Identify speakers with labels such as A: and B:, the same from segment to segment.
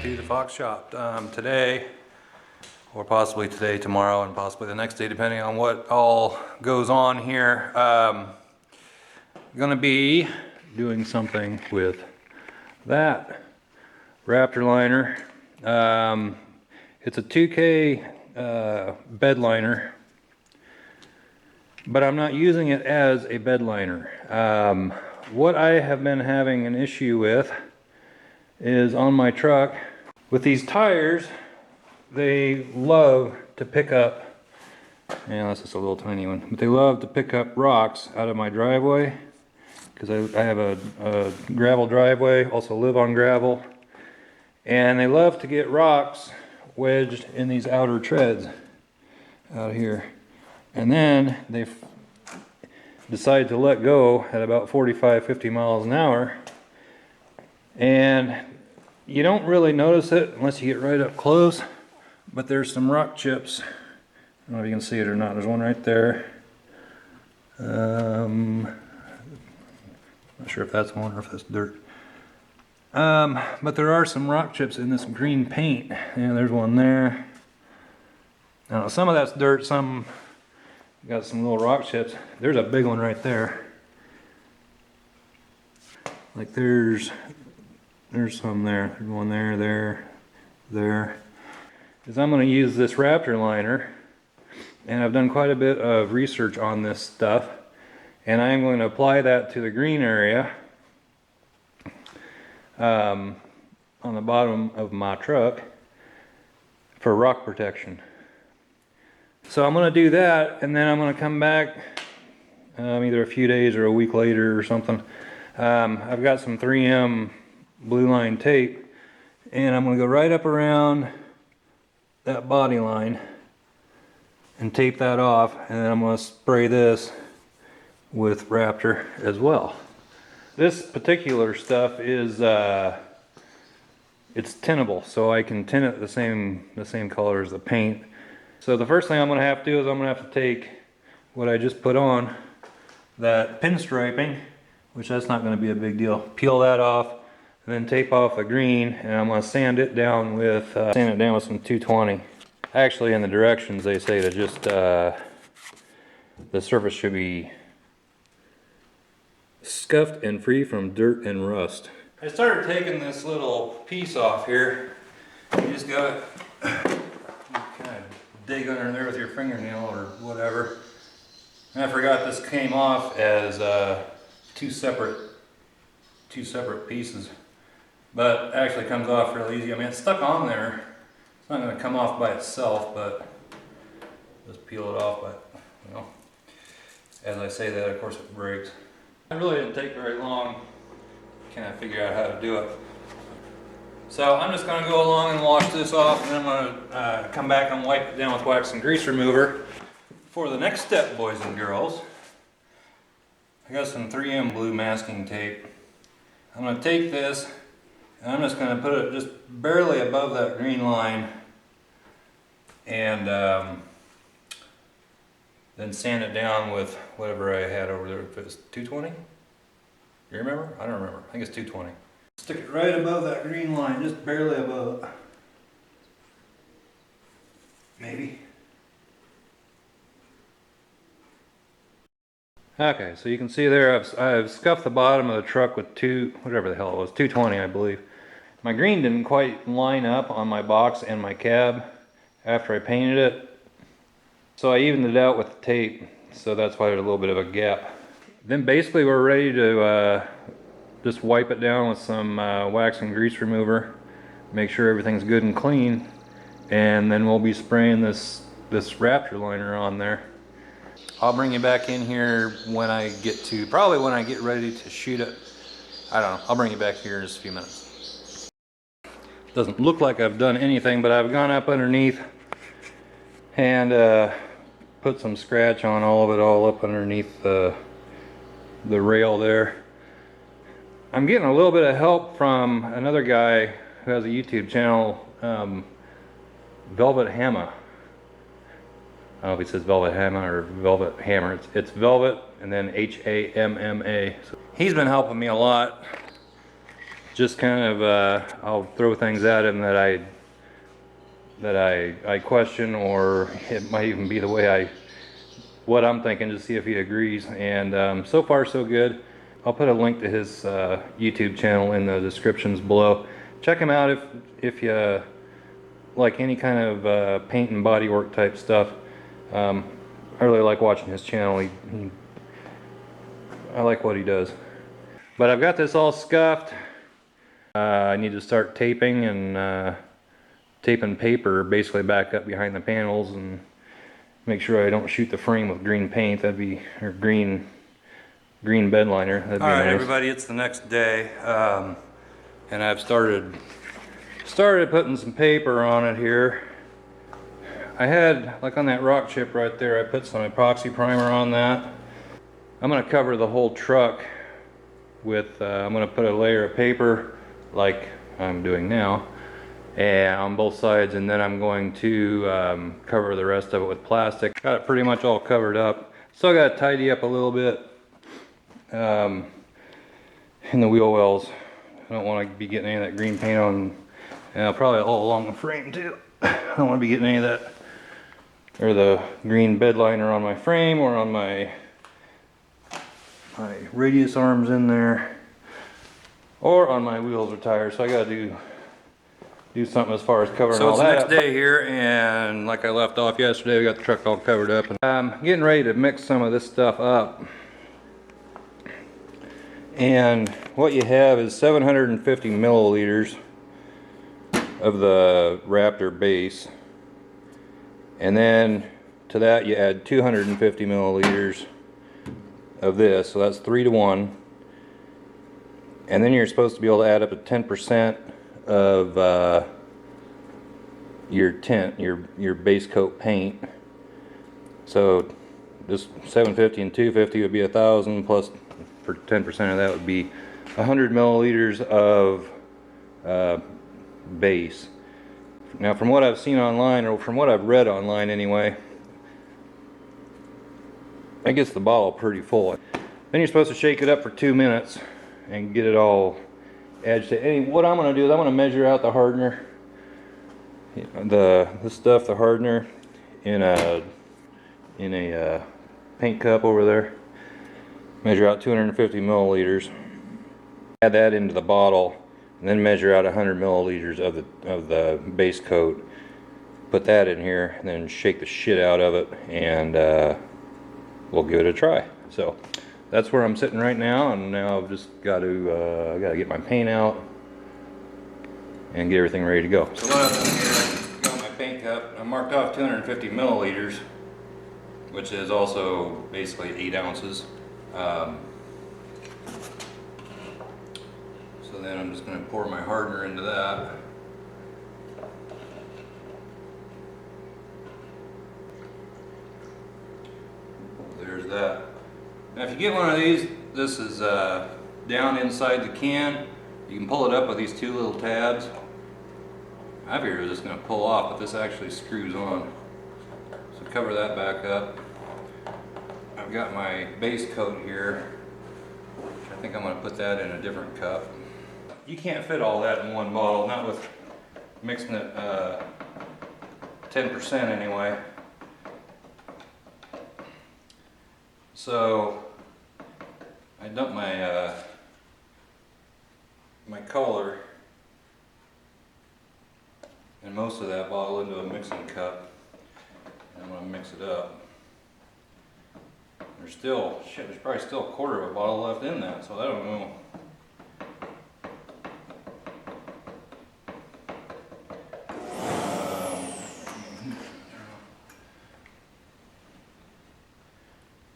A: back to the Fox shop. Today, or possibly today, tomorrow, and possibly the next day, depending on what all goes on here. I'm gonna be doing something with that Raptor liner. It's a 2K bed liner, but I'm not using it as a bed liner. What I have been having an issue with is on my truck with these tires. They love to pick up, yeah, that's just a little tiny one, but they love to pick up rocks out of my driveway because I have a gravel driveway, also live on gravel, and they love to get rocks wedged in these outer treads out here, and then they decide to let go at about 45-50 miles an hour, and you don't really notice it unless you get right up close, but there's some rock chips. I don't know if you can see it or not. There's one right there. Not sure if that's one or if that's dirt. But there are some rock chips in this green paint. Yeah, there's one there. Now some of that's dirt, some got some little rock chips. There's a big one right there. Like there's some there. There's one there. Because I'm going to use this Raptor liner, and I've done quite a bit of research on this stuff, and I'm going to apply that to the green area on the bottom of my truck for rock protection. So I'm going to do that, and then I'm going to come back either a few days or a week later or something. I've got some 3M blue line tape, and I'm going to go right up around that body line and tape that off, and then I'm going to spray this with Raptor as well. This particular stuff is it's tintable, so I can tint it the same color as the paint. So the first thing I'm going to have to do is I'm going to have to take what I just put on, that pinstriping, which that's not going to be a big deal, peel that off, and then tape off the green, and I'm going to sand it down with some 220. Actually, in the directions they say to just the surface should be scuffed and free from dirt and rust. I started taking this little piece off here. You just gotta kind of dig under there with your fingernail or whatever. And I forgot this came off as two separate pieces. But it actually comes off real easy. I mean, it's stuck on there. It's not going to come off by itself, but just peel it off. But, you know, as I say that, of course it breaks. It really didn't take very long to kind of figure out how to do it. So I'm just going to go along and wash this off, and then I'm going to come back and wipe it down with wax and grease remover. For the next step, boys and girls, I got some 3M blue masking tape. I'm going to take this, and I'm just going to put it just barely above that green line, and then sand it down with whatever I had over there. If it's 220? You remember? I don't remember. I think it's 220. Stick it right above that green line, just barely above it. Maybe. Okay, so you can see there I've scuffed the bottom of the truck with whatever the hell it was, 220 I believe. My green didn't quite line up on my box and my cab after I painted it, so I evened it out with the tape, so that's why there's a little bit of a gap. Then basically we're ready to just wipe it down with some wax and grease remover, make sure everything's good and clean, and then we'll be spraying this Raptor liner on there. I'll bring you back in here when I get ready to shoot it. I don't know, I'll bring you back here in just a few minutes. Doesn't look like I've done anything, but I've gone up underneath and put some scratch on all of it, all up underneath the rail there. I'm getting a little bit of help from another guy who has a YouTube channel, Velvethamma. I don't know if he says Velvethamma or Velvet Hammer. It's Velvet and then H-A-M-M-A. So he's been helping me a lot just kind of I'll throw things at him that I question, or it might even be the way what I'm thinking, to see if he agrees. And so far so good. I'll put a link to his YouTube channel in the descriptions below. Check him out if you like any kind of paint and bodywork type stuff. I really like watching his channel. I like what he does. But I've got this all scuffed. I need to start taping and taping paper basically back up behind the panels, and make sure I don't shoot the frame with green paint. That'd be, or green bed liner. That'd be nice. All right, everybody, it's the next day, and I've started putting some paper on it here. I had, like on that rock chip right there, I put some epoxy primer on that. I'm going to cover the whole truck with, I'm going to put a layer of paper like I'm doing now, and on both sides, and then I'm going to cover the rest of it with plastic. Got it pretty much all covered up. Still got to tidy up a little bit in the wheel wells. I don't want to be getting any of that green paint on, probably all along the frame too. I don't want to be getting any of that, or the green bed liner on my frame, or on my radius arms in there, or on my wheels or tires. So I got to do something as far as covering all that. So it's the next day here, and like I left off yesterday, we got the truck all covered up. I'm getting ready to mix some of this stuff up. And what you have is 750 milliliters of the Raptor base, and then to that you add 250 milliliters of this, so that's 3 to 1. And then you're supposed to be able to add up to 10% of your tint, your base coat paint. So this 750 and 250 would be 1,000, plus for 10% of that would be 100 milliliters of base. Now, from what I've seen online, or from what I've read online anyway, that gets the bottle pretty full. Then you're supposed to shake it up for 2 minutes and get it all agitated. What I'm going to do is I'm going to measure out the hardener, the hardener, in a paint cup over there. Measure out 250 milliliters. Add that into the bottle, and then measure out 100 milliliters of the base coat. Put that in here, and then shake the shit out of it, and we'll give it a try. So that's where I'm sitting right now, and now I've just got to get my paint out and get everything ready to go. So what I've done here, I got my paint cup. I marked off 250 milliliters, which is also basically 8 ounces. So then I'm just going to pour my hardener into that. There's that. Now if you get one of these, this is down inside the can. You can pull it up with these 2 little tabs. I figured it was just going to pull off, but this actually screws on. So cover that back up. I've got my base coat here. I think I'm going to put that in a different cup. You can't fit all that in one bottle, not with mixing it 10% anyway. So I dumped my my color and most of that bottle into a mixing cup, and I'm going to mix it up. There's probably still a quarter of a bottle left in that, so I don't know.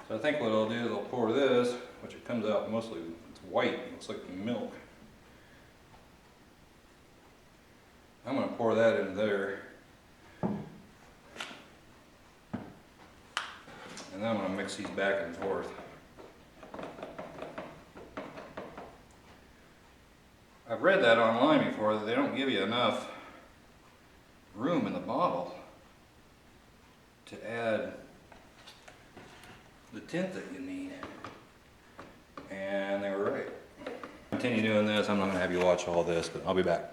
A: So I think what I'll do is I'll pour this, which it comes out mostly, it's white, it looks like milk. I'm going to pour that into there. And then I'm going to mix these back and forth. I've read that online before, that they don't give you enough room in the bottle to add the tint that you need. And they were right. continue doing this. I'm not gonna have you watch all this, but I'll be back.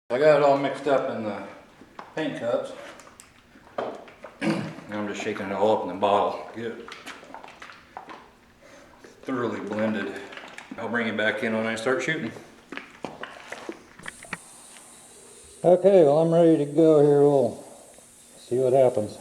A: I got it all mixed up in the paint cups. Now I'm just shaking it all up in the bottle. Get it thoroughly blended. I'll bring it back in when I start shooting. Okay, well I'm ready to go here. We'll see what happens.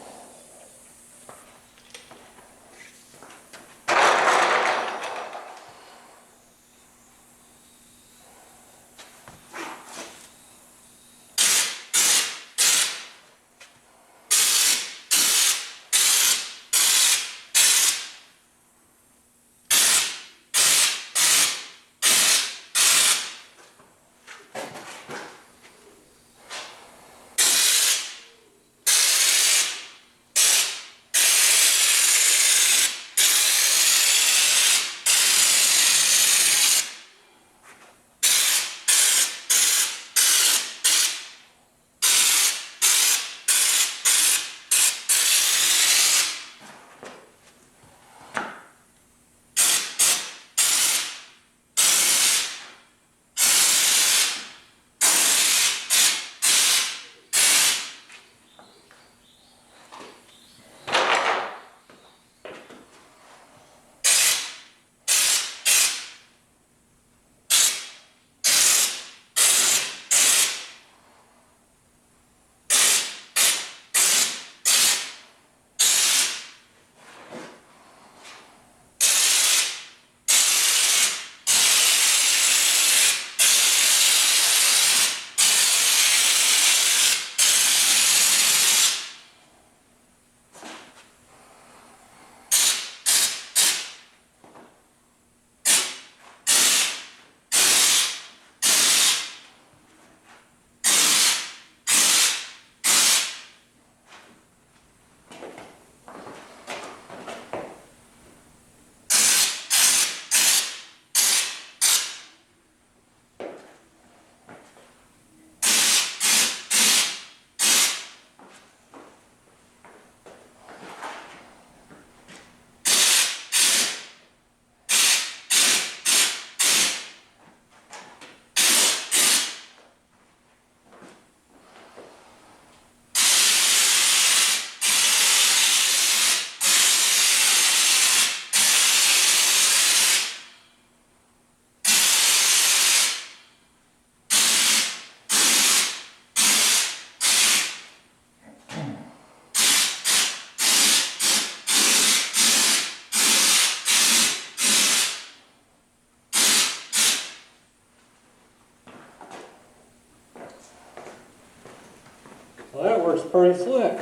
A: Well, that works pretty slick.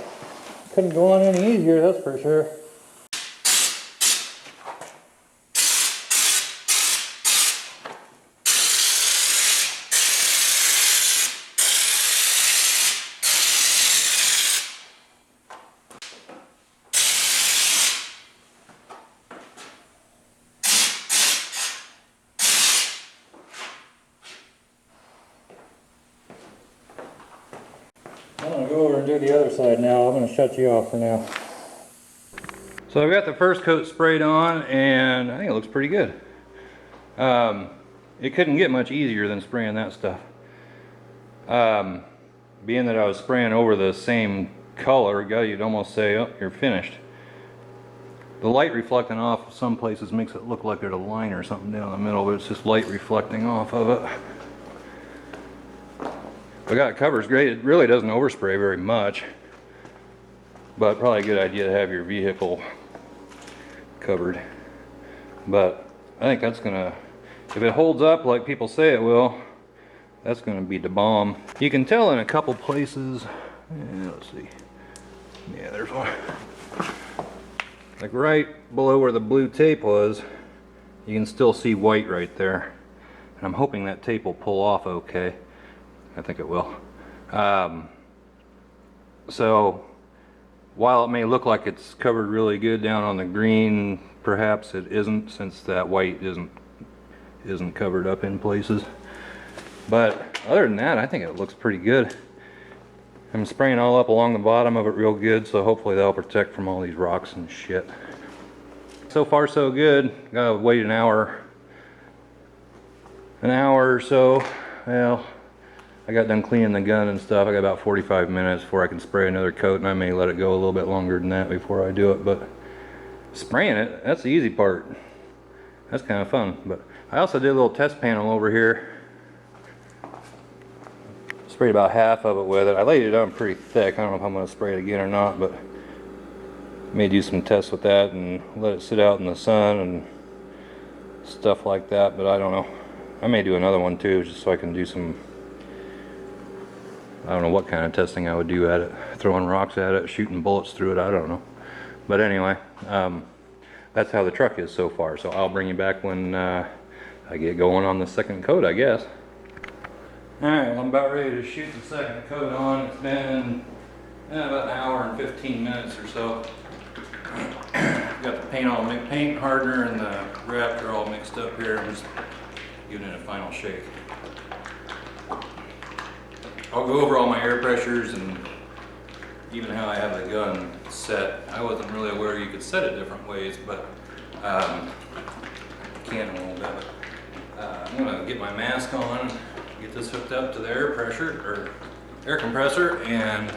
A: Couldn't go on any easier, that's for sure. I'm going to go over and do the other side now. I'm going to shut you off for now. So I've got the first coat sprayed on and I think it looks pretty good. It couldn't get much easier than spraying that stuff. Being that I was spraying over the same color, you'd almost say, oh, you're finished. The light reflecting off some places makes it look like there's a line or something down the middle, but it's just light reflecting off of it. I got it covers great. It really doesn't overspray very much, but probably a good idea to have your vehicle covered. But I think that's gonna, if it holds up like people say it will, that's gonna be the bomb. You can tell in a couple places. Let's see. Yeah, there's one. Like right below where the blue tape was, you can still see white right there. And I'm hoping that tape will pull off okay. I think it will. So while it may look like it's covered really good down on the green, perhaps it isn't, since that white isn't covered up in places. But other than that, I think it looks pretty good. I'm spraying all up along the bottom of it real good, so hopefully that'll protect from all these rocks and shit. So far so good. Gotta wait an hour an hour or so. Well, I got done cleaning the gun and stuff. I got about 45 minutes before I can spray another coat, and I may let it go a little bit longer than that before I do it. But spraying it, that's the easy part. That's kind of fun. But I also did a little test panel over here. Sprayed about half of it with it. I laid it on pretty thick. I don't know if I'm going to spray it again or not, but may do some tests with that and let it sit out in the sun and stuff like that. But I don't know. I may do another one too, just so I can do some, I don't know what kind of testing I would do at it. Throwing rocks at it, shooting bullets through it, I don't know. But anyway, that's how the truck is so far. So I'll bring you back when I get going on the second coat, I guess. Alright, well, I'm about ready to shoot the second coat on. It's been about an hour and 15 minutes or so. Got the paint hardener and the Raptor all mixed up here. I'm just giving it a final shake. I'll go over all my air pressures and even how I have the gun set. I wasn't really aware you could set it different ways, but I can a little bit. I'm going to get my mask on, get this hooked up to the air pressure or air compressor, and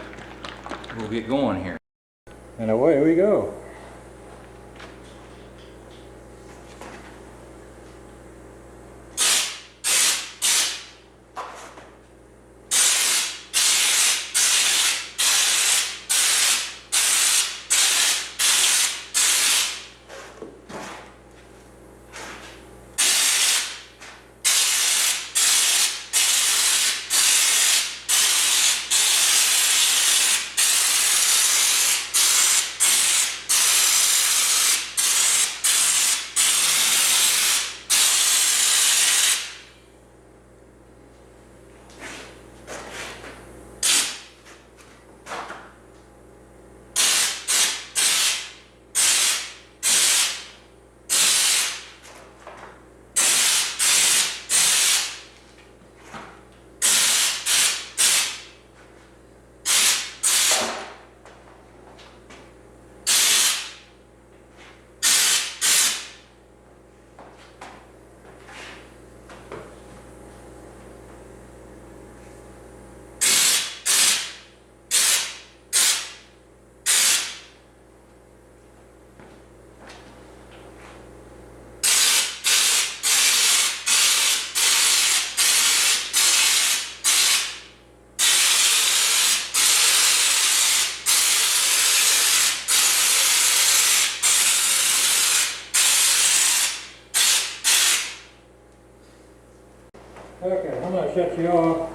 A: we'll get going here. And away we go. Okay, I'm going to shut you off.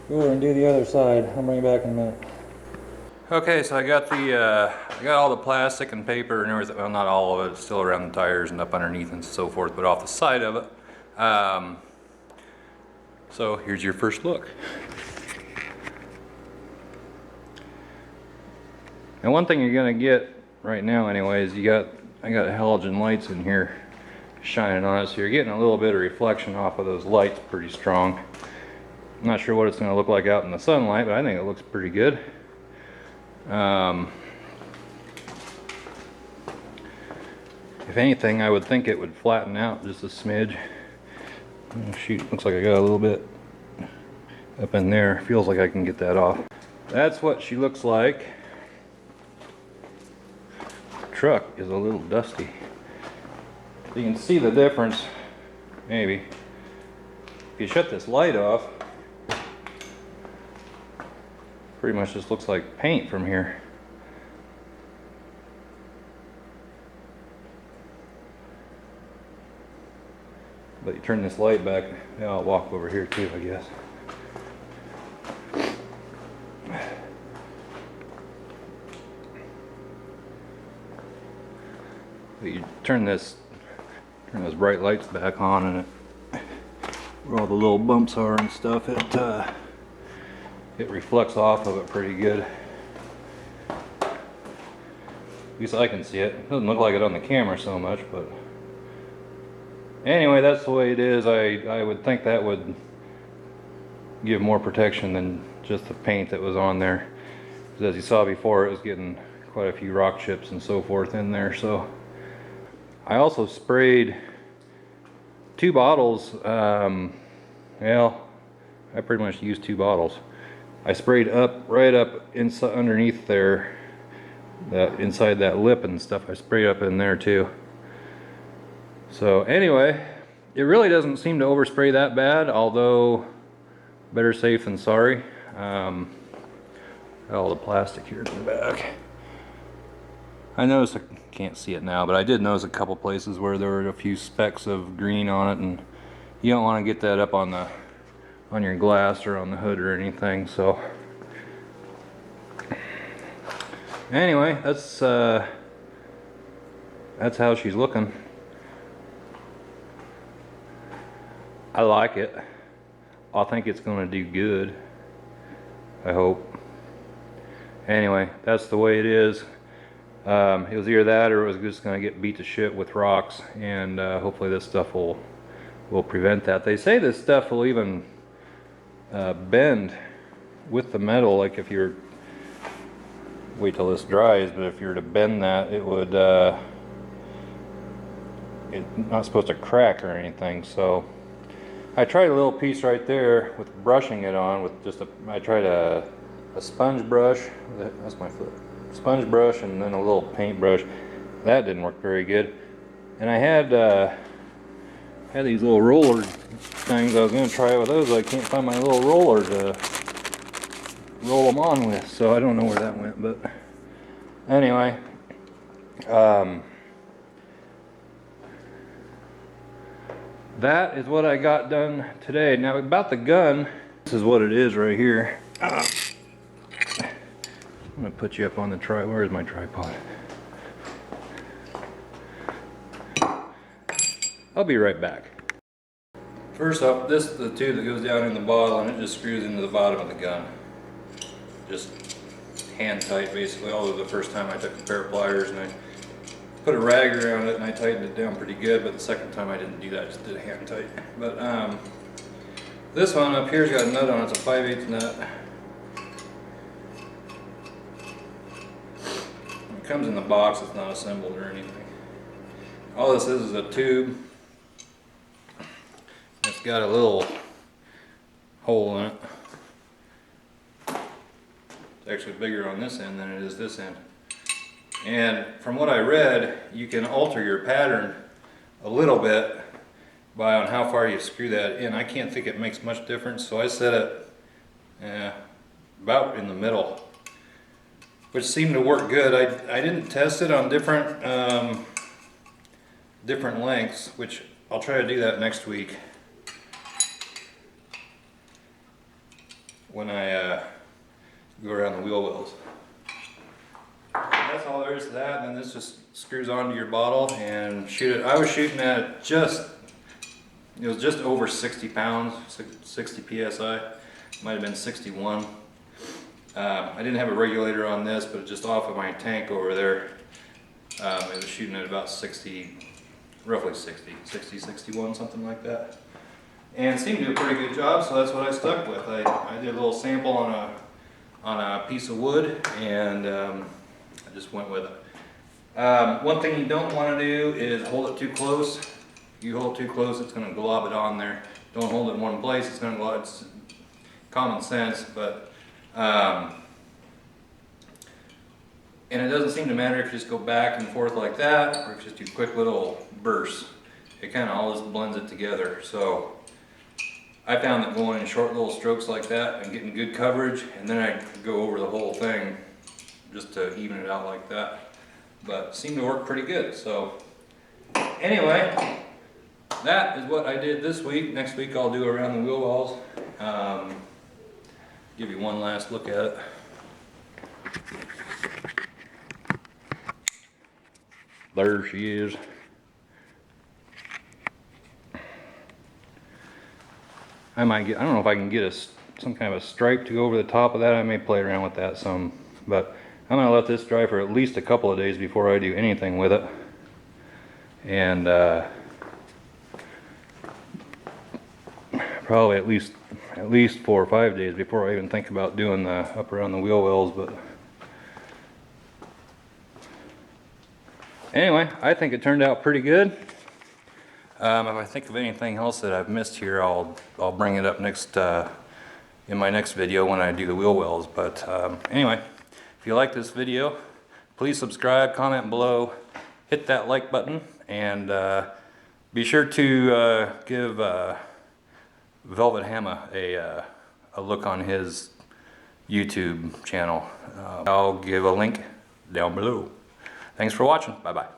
A: Go over and do the other side. I'll bring you back in a minute. Okay, so I got all the plastic and paper and everything. Well, not all of it. It's still around the tires and up underneath and so forth, but off the side of it. So here's your first look. And one thing you're going to get right now, anyways, I got halogen lights in here shining on it, so you're getting a little bit of reflection off of those lights pretty strong. I'm not sure what it's going to look like out in the sunlight, but I think it looks pretty good. If anything, I would think it would flatten out just a smidge. Oh, shoot, looks like I got a little bit up in there. Feels like I can get that off. That's what she looks like. The truck is a little dusty. You can see the difference, maybe. If you shut this light off, pretty much just looks like paint from here. But you turn this light back, yeah, I'll walk over here too, I guess. But you turn those bright lights back on, and where all the little bumps are and stuff, it reflects off of it pretty good. At least I can see it. It doesn't look like it on the camera so much, but anyway, that's the way it is. I would think that would give more protection than just the paint that was on there. Because as you saw before, it was getting quite a few rock chips and so forth in there. So I also sprayed 2 bottles. Well, I pretty much used 2 bottles. I sprayed right up inside, underneath there, inside that lip and stuff. I sprayed up in there too. So anyway, it really doesn't seem to overspray that bad, although better safe than sorry. All the plastic here in the back. I noticed, I can't see it now, but I did notice a couple places where there were a few specks of green on it, and you don't want to get that up on your glass or on the hood or anything. So anyway, that's how she's looking. I like it. I think it's going to do good. I hope. Anyway, that's the way it is. It was either that or it was just going to get beat to shit with rocks, and hopefully this stuff will prevent that. They say this stuff will even bend with the metal, like if you're, wait till this dries, but if you were to bend that, it would, it's not supposed to crack or anything. So I tried a little piece right there with brushing it on with just I tried a sponge brush, that's my foot, sponge brush, and then a little paint brush. That didn't work very good. And I had these little roller things. I was going to try with those. I can't find my little roller to roll them on with, so I don't know where that went. But anyway, that is what I got done today. Now about the gun, this is what it is right here. I'm gonna put you up on the tripod. Where is my tripod? I'll be right back. First off, this is the tube that goes down in the bottle, and it just screws into the bottom of the gun. Just hand tight basically, although the first time I took a pair of pliers and I put a rag around it and I tightened it down pretty good, but the second time I didn't do that, I just did a hand tight. But this one up here's got a nut on it. It's a 5/8 nut. It comes in the box, it's not assembled or anything. All this is a tube. It's got a little hole in it. It's actually bigger on this end than it is this end. And from what I read, you can alter your pattern a little bit by on how far you screw that in. I can't think it makes much difference, so I set it about in the middle, which seemed to work good. I didn't test it on different lengths, which I'll try to do that next week when I go around the wheel wells. That's all there is to that, and then this just screws onto your bottle and shoot it. I was shooting at it it was just over 60 pounds, 60 psi, might have been 61. I didn't have a regulator on this, but just off of my tank over there, it was shooting at about 60, roughly 60, 61, something like that. And it seemed to do a pretty good job, so that's what I stuck with. I did a little sample on a piece of wood, and I just went with it. One thing you don't want to do is hold it too close. If you hold it too close, it's going to glob it on there. Don't hold it in one place, it's going to glob. It's common sense, but and it doesn't seem to matter if you just go back and forth like that, or if you just do quick little bursts. It kind of all just blends it together. So I found that going in short little strokes like that and getting good coverage, and then I go over the whole thing just to even it out like that. But it seemed to work pretty good. So anyway, that is what I did this week. Next week I'll do around the wheel wells. Give you one last look at it. There she is. I don't know if I can get some kind of a stripe to go over the top of that. I may play around with that some, but I'm gonna let this dry for at least a couple of days before I do anything with it. And probably at least 4 or 5 days before I even think about doing the up around the wheel wells. But anyway, I think it turned out pretty good. If I think of anything else that I've missed here, I'll bring it up next in my next video when I do the wheel wells. But anyway, if you like this video, please subscribe, comment below, hit that like button, and be sure to give Velvethamma a look on his YouTube channel. I'll give a link down below. Thanks for watching. Bye-bye.